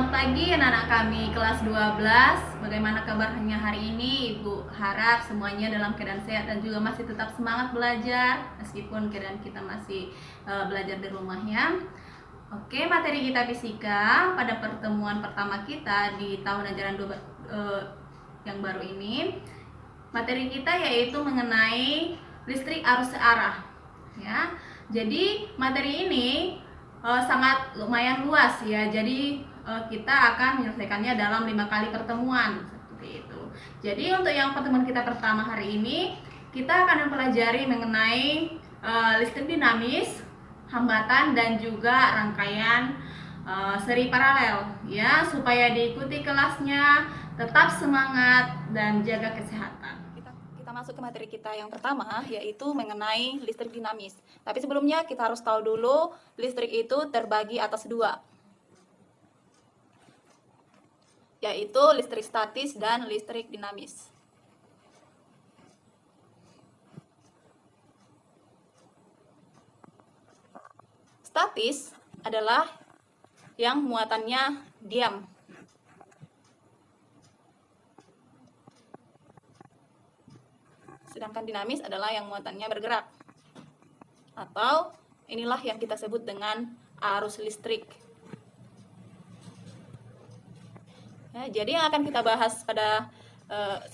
Selamat pagi anak-anak kami kelas 12. Bagaimana kabarnya hari ini? Ibu harap semuanya dalam keadaan sehat dan juga masih tetap semangat belajar meskipun keadaan kita masih belajar di rumah ya. Oke, materi kita fisika pada pertemuan pertama kita di tahun ajaran yang baru ini. Materi kita yaitu mengenai listrik arus searah ya. Jadi materi ini sangat lumayan luas ya. Jadi kita akan menyelesaikannya dalam 5 kali pertemuan seperti itu. Jadi untuk yang pertemuan kita pertama hari ini, kita akan mempelajari mengenai listrik dinamis, hambatan dan juga rangkaian seri paralel ya, supaya diikuti kelasnya, tetap semangat dan jaga kesehatan. Kita masuk ke materi kita yang pertama, yaitu mengenai listrik dinamis. Tapi sebelumnya kita harus tahu dulu listrik itu terbagi atas dua, yaitu listrik statis dan listrik dinamis. Statis adalah yang muatannya diam. Sedangkan dinamis adalah yang muatannya bergerak. Atau inilah yang kita sebut dengan arus listrik. Ya, jadi yang akan kita bahas pada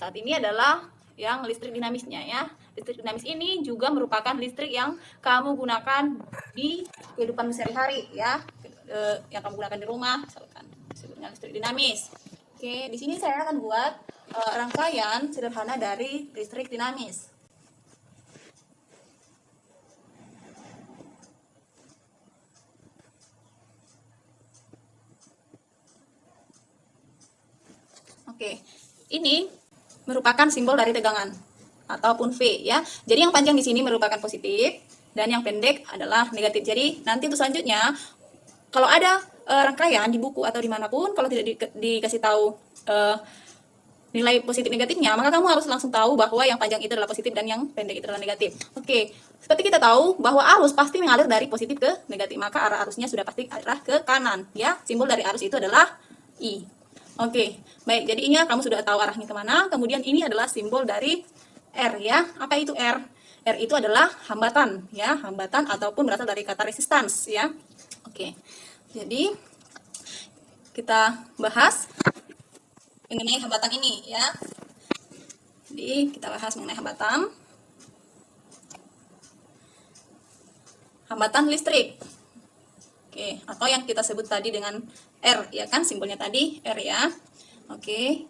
saat ini adalah yang listrik dinamisnya ya. Listrik dinamis ini juga merupakan listrik yang kamu gunakan di kehidupan sehari-hari ya, yang kamu gunakan di rumah, misalkan disebutnya listrik dinamis. Oke, di sini saya akan buat rangkaian sederhana dari listrik dinamis. Oke, ini merupakan simbol dari tegangan ataupun V ya. Jadi yang panjang di sini merupakan positif dan yang pendek adalah negatif. Jadi nanti untuk selanjutnya kalau ada rangkaian di buku atau dimanapun, kalau tidak dikasih tahu nilai positif negatifnya, maka kamu harus langsung tahu bahwa yang panjang itu adalah positif dan yang pendek itu adalah negatif. Oke, seperti kita tahu bahwa arus pasti mengalir dari positif ke negatif, maka arah arusnya sudah pasti arah ke kanan ya. Simbol dari arus itu adalah I. Oke, baik. Jadi ini kamu sudah tahu arahnya kemana. Kemudian ini adalah simbol dari R ya. Apa itu R? R itu adalah hambatan ya, hambatan ataupun berasal dari kata resistance ya. Oke, jadi kita bahas mengenai hambatan ini ya. Jadi kita bahas mengenai hambatan listrik. Oke, atau yang kita sebut tadi dengan R ya kan, simbolnya tadi R ya. Oke,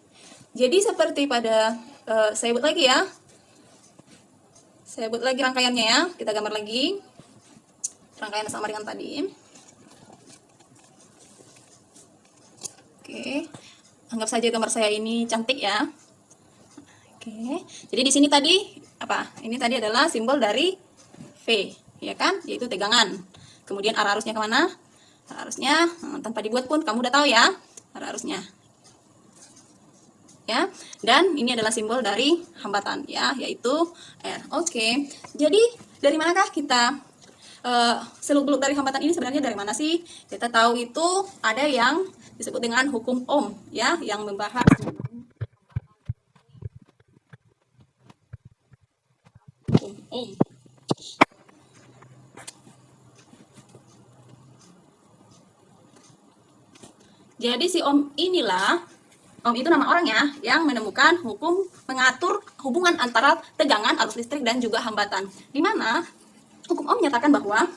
jadi seperti pada saya buat lagi ya. Saya buat lagi rangkaiannya ya. Kita gambar lagi rangkaian sama dengan tadi. Oke, anggap saja gambar saya ini cantik ya. Oke, jadi di sini tadi apa? Ini tadi adalah simbol dari V ya kan, yaitu tegangan. Kemudian arah arusnya kemana? Arah arusnya tanpa dibuat pun kamu udah tahu ya arah arusnya. Ya, dan ini adalah simbol dari hambatan ya, yaitu R. Oke, jadi dari manakah kita seluk-beluk dari hambatan ini sebenarnya dari mana sih? Kita tahu itu ada yang disebut dengan hukum Ohm ya, yang membahas hukum Ohm. Jadi si Ohm inilah, Ohm itu nama orangnya, yang menemukan hukum mengatur hubungan antara tegangan arus listrik dan juga hambatan. Di mana hukum Ohm menyatakan bahwa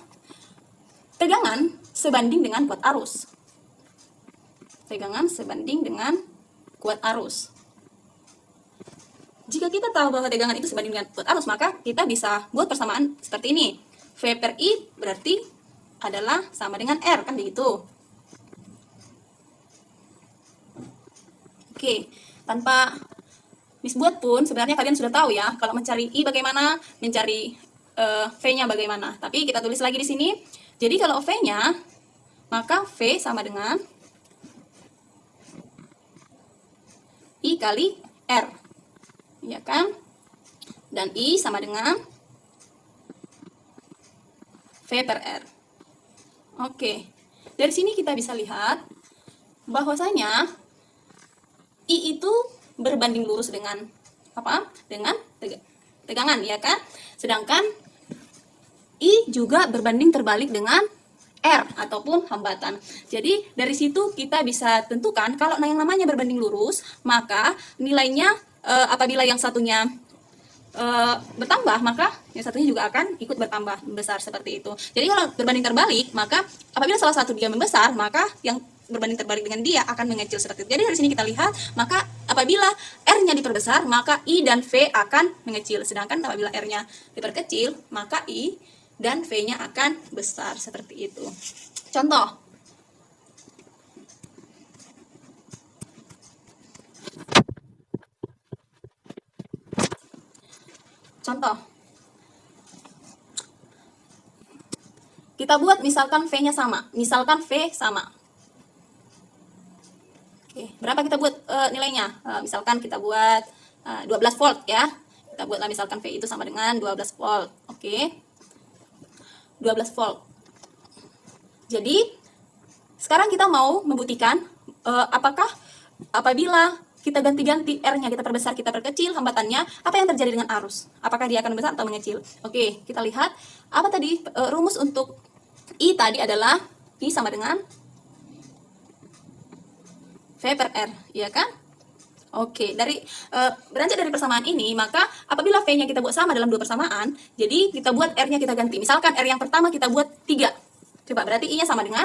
tegangan sebanding dengan kuat arus. Tegangan sebanding dengan kuat arus. Jika kita tahu bahwa tegangan itu sebanding dengan kuat arus, maka kita bisa buat persamaan seperti ini. V per I berarti adalah sama dengan R, kan begitu. Oke, tanpa Miss buat pun sebenarnya kalian sudah tahu ya, kalau mencari I bagaimana, mencari V-nya bagaimana. Tapi kita tulis lagi di sini. Jadi kalau V-nya, maka V sama dengan I kali R. Ya kan? Dan I sama dengan V per R. Oke. Dari sini kita bisa lihat bahwasanya I itu berbanding lurus dengan apa? Dengan tegangan, ya kan? Sedangkan I juga berbanding terbalik dengan R ataupun hambatan. Jadi dari situ kita bisa tentukan kalau yang namanya berbanding lurus, maka nilainya apabila yang satunya bertambah, maka yang satunya juga akan ikut bertambah besar seperti itu. Jadi kalau berbanding terbalik, maka apabila salah satu dia membesar, maka yang berbanding terbalik dengan dia akan mengecil seperti itu. Jadi dari sini kita lihat, maka apabila R-nya diperbesar, maka I dan V akan mengecil. Sedangkan apabila R-nya diperkecil, maka I dan V-nya akan besar seperti itu. Contoh. Kita buat misalkan V-nya sama. Misalkan V sama. Oke, berapa kita buat nilainya? Misalkan kita buat 12 volt ya. Kita buatlah misalkan V itu sama dengan 12 volt. Oke. 12 volt. Jadi sekarang kita mau membuktikan apakah apabila kita ganti-ganti R-nya, kita perbesar, kita perkecil hambatannya, apa yang terjadi dengan arus? Apakah dia akan besar atau mengecil? Oke, kita lihat apa tadi rumus untuk I tadi adalah I sama dengan V per R, ya kan? Oke, dari beranjak dari persamaan ini, maka apabila V-nya kita buat sama dalam dua persamaan, jadi kita buat R-nya kita ganti. Misalkan R yang pertama kita buat 3. Coba, berarti I-nya sama dengan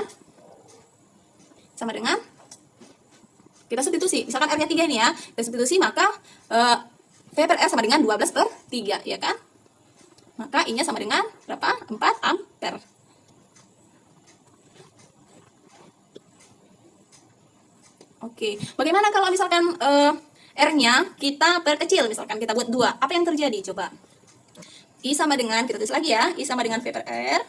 kita substitusi. Misalkan R-nya 3 ini ya, kita substitusi, maka V per R sama dengan 12 per 3, ya kan? Maka I-nya sama dengan berapa? 4 ampere. Oke, bagaimana kalau misalkan R-nya kita perkecil, misalkan kita buat 2, apa yang terjadi? Coba. I sama dengan, kita tulis lagi ya, I sama dengan V per R.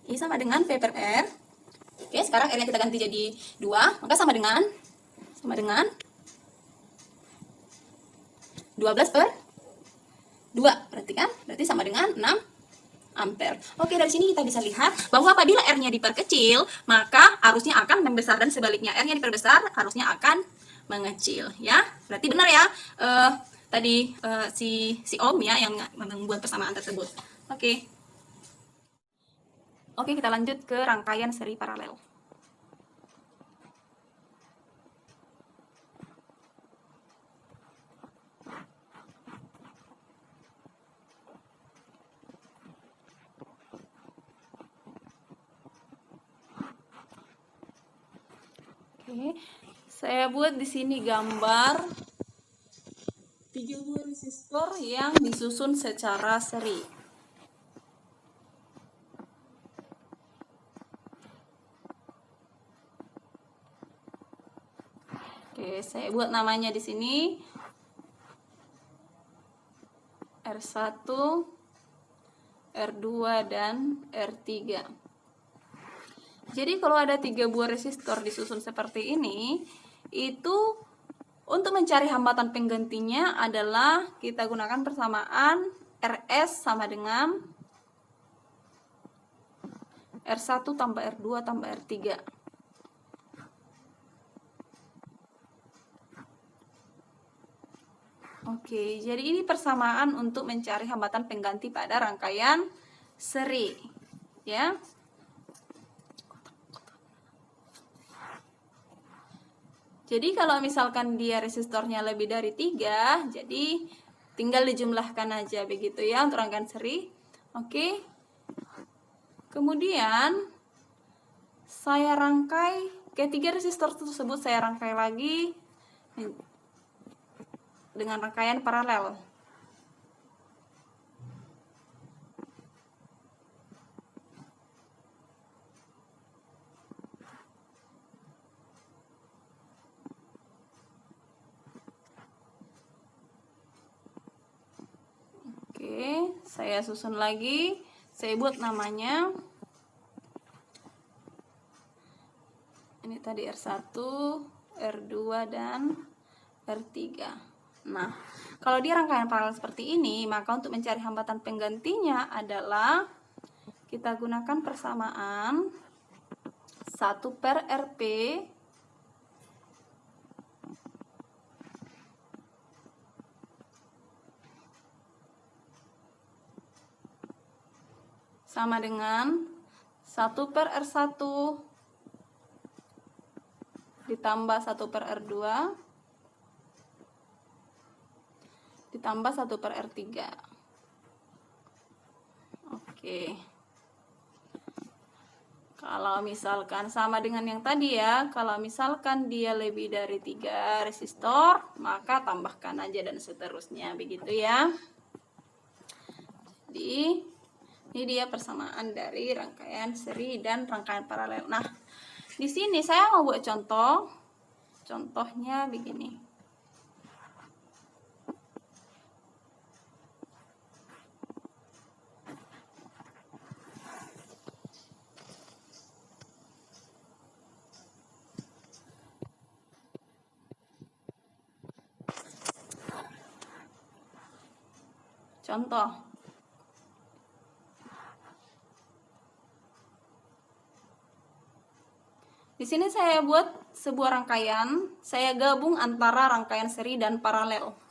I sama dengan V per R. Oke, sekarang R-nya kita ganti jadi 2, maka sama dengan 12 per 2, berarti kan? Berarti sama dengan 6 ampere. Oke, dari sini kita bisa lihat bahwa apabila R-nya diperkecil, maka arusnya akan membesar, dan sebaliknya R-nya diperbesar, arusnya akan mengecil, ya. Berarti benar ya tadi si Ohm ya yang membuat persamaan tersebut. Oke. Oke, kita lanjut ke rangkaian seri paralel. Oke, saya buat di sini gambar 3 buah resistor yang disusun secara seri. Oke, saya buat namanya di sini R1, R2, dan R3. Jadi kalau ada 3 buah resistor disusun seperti ini, itu untuk mencari hambatan penggantinya adalah kita gunakan persamaan RS sama dengan R1 tambah R2 tambah R3. Oke, jadi ini persamaan untuk mencari hambatan pengganti pada rangkaian seri, ya. Jadi kalau misalkan dia resistornya lebih dari 3, jadi tinggal dijumlahkan aja begitu ya untuk rangkaian seri. Oke. Kemudian saya rangkai ketiga resistor tersebut, saya rangkai lagi dengan rangkaian paralel. Oke, saya susun lagi, saya buat namanya ini tadi R1, R2, dan R3. Nah, kalau di rangkaian paralel seperti ini, maka untuk mencari hambatan penggantinya adalah kita gunakan persamaan 1/RP sama dengan 1/R1 ditambah 1/R2 ditambah 1/R3. Oke. Kalau misalkan sama dengan yang tadi ya, kalau misalkan dia lebih dari 3 resistor, maka tambahkan aja dan seterusnya, begitu ya. Jadi ini dia persamaan dari rangkaian seri dan rangkaian paralel. Nah, di sini saya mau buat contoh. Contohnya begini. Contoh. Di sini saya buat sebuah rangkaian, saya gabung antara rangkaian seri dan paralel.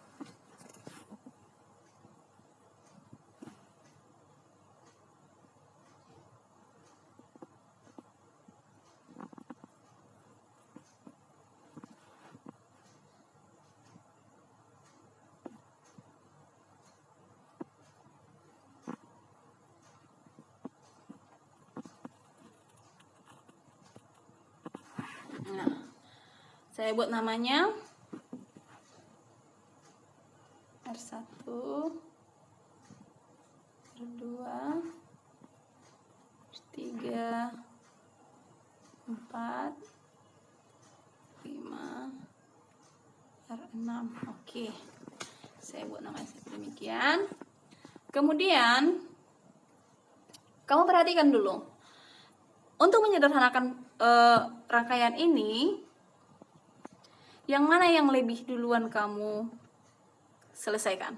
Nah, saya buat namanya R1, R2, R3, 4, 5, R6. Oke. Saya buat namanya seperti demikian. Kemudian kamu perhatikan dulu. Untuk menyederhanakan rangkaian ini, yang mana yang lebih duluan kamu selesaikan?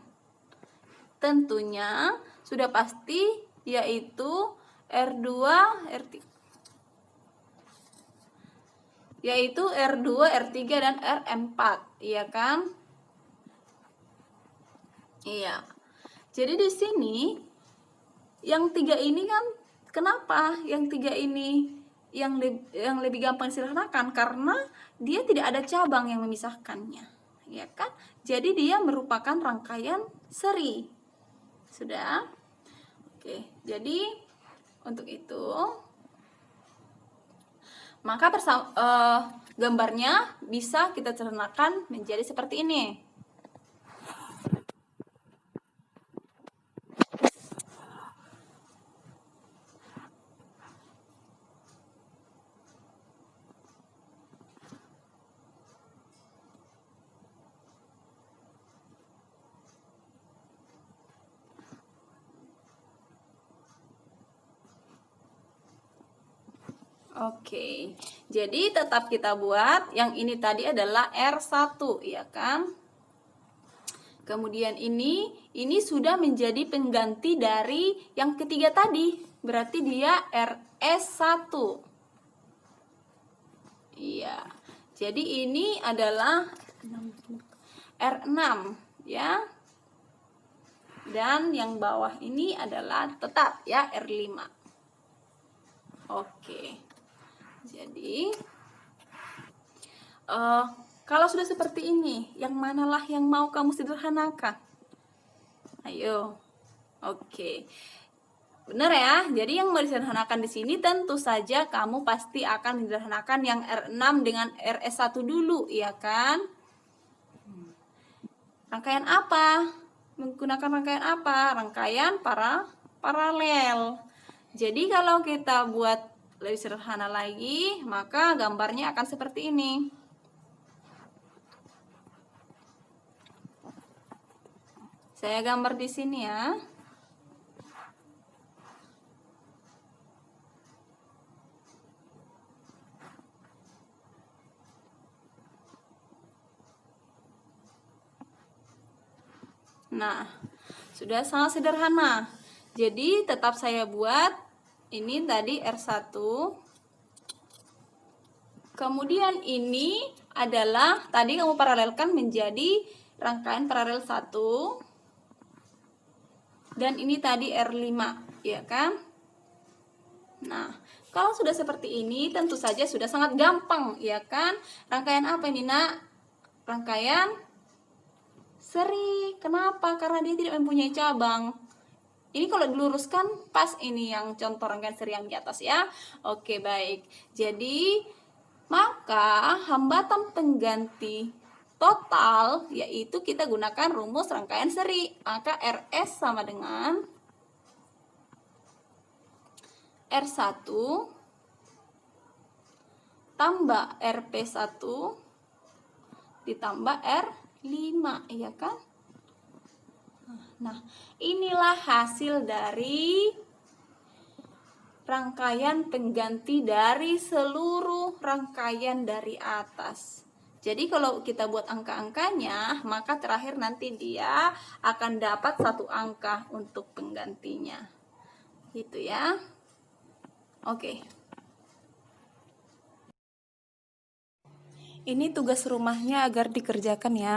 Tentunya sudah pasti yaitu R2, R3. Yaitu R2, R3 dan R4, iya kan? Iya. Jadi di sini yang 3 ini kan, kenapa yang 3 ini yang lebih gampang disederhanakan? Karena dia tidak ada cabang yang memisahkannya, ya kan? Jadi dia merupakan rangkaian seri. Sudah? Oke, jadi untuk itu maka gambarnya bisa kita sederhanakan menjadi seperti ini. Oke, jadi tetap kita buat yang ini tadi adalah R1, ya kan? Kemudian ini sudah menjadi pengganti dari yang ketiga tadi. Berarti dia RS1. Iya. Jadi ini adalah R6, ya. Dan yang bawah ini adalah tetap ya R5. Oke. Jadi kalau sudah seperti ini, yang manalah yang mau kamu sederhanakan? Ayo. Oke. Benar ya? Jadi yang mau disederhanakan di sini tentu saja kamu pasti akan menyederhanakan yang R6 dengan RS1 dulu, ya kan? Rangkaian apa? Menggunakan rangkaian apa? Rangkaian paralel. Jadi kalau kita buat lebih sederhana lagi, maka gambarnya akan seperti ini. Saya gambar di sini ya. Nah, sudah sangat sederhana. Jadi tetap saya buat ini tadi R1. Kemudian ini adalah tadi kamu paralelkan menjadi rangkaian paralel 1. Dan ini tadi R5, ya kan? Nah, kalau sudah seperti ini tentu saja sudah sangat gampang, ya kan? Rangkaian apa ini, Nak? Rangkaian seri. Kenapa? Karena dia tidak mempunyai cabang. Ini kalau diluruskan pas ini yang contoh rangkaian seri yang di atas ya. Oke, baik. Jadi, maka hambatan pengganti total yaitu kita gunakan rumus rangkaian seri. Maka RS sama dengan R1 tambah RP1 ditambah R5, ya kan? Nah, inilah hasil dari rangkaian pengganti dari seluruh rangkaian dari atas. Jadi kalau kita buat angka-angkanya, maka terakhir nanti dia akan dapat satu angka untuk penggantinya. Gitu ya. Oke. Ini tugas rumahnya agar dikerjakan ya.